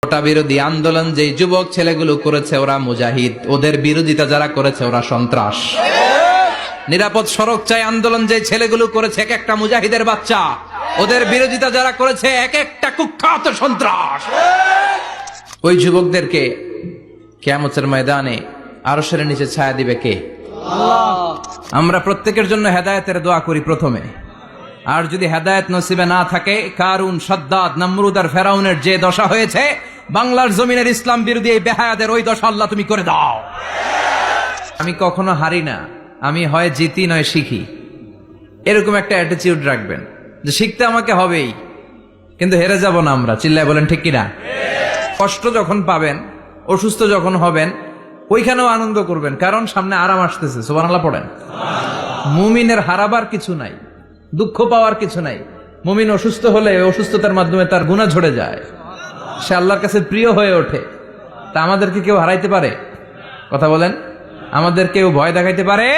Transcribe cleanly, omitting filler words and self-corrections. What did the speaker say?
কোটা বিরোধী আন্দোলন যে যুবক ছেলেগুলো করেছে ওরা মুজাহিদ, ওদের বিরোধিতা যারা করেছে ওরা সন্ত্রাস। নিরাপদ সড়ক চাই আন্দোলন যে ছেলেগুলো করেছে এক একটা মুজাহিদের বাচ্চা, ওদের বিরোধিতা যারা করেছে এক একটা কুখ্যাত সন্ত্রাস। ওই যুবকদেরকে কিয়ামতের ময়দানে আরশের নিচে ছায়া দিবে কে? আমরা প্রত্যেকের জন্য হেদায়েতের দোয়া করি প্রথমে। আর যদি হেদায়েত নসিবে না থাকে, কারুন, সাদ্দাদ, নমরুদ আর ফেরাউনের যে দশা হয়েছে, বাংলার জমিনের ইসলাম বিরোধী এই বেহায়াদের ওই দশা আল্লাহ তুমি করে দাও। আমি কখনো হারি না, আমি হয় জিতি নয় শিখি, এরকম একটা অ্যাটিটিউড রাখবেন যে শিখতে আমাকে হবেই, কিন্তু হেরে যাব না আমরা। চিল্লায় বলেন ঠিক কিনা? কষ্ট যখন পাবেন, অসুস্থ যখন হবেন, ওইখানেও আনন্দ করবেন, কারণ সামনে আরাম আসতেছে। সুবহানাল্লাহ পড়েন। মুমিনের হারাবার কিছু নাই, দুঃখ পাওয়ার কিছু নাই। মুমিন অসুস্থ হলে অসুস্থতার মাধ্যমে তার গুনাহ ঝরে যায়, সে আল্লাহর কাছে প্রিয় হয়ে ওঠে। তা আমাদেরকে কেউ হারাইতে পারে? কথা বলেন, আমাদের কেউ ভয় দেখাইতে পারে?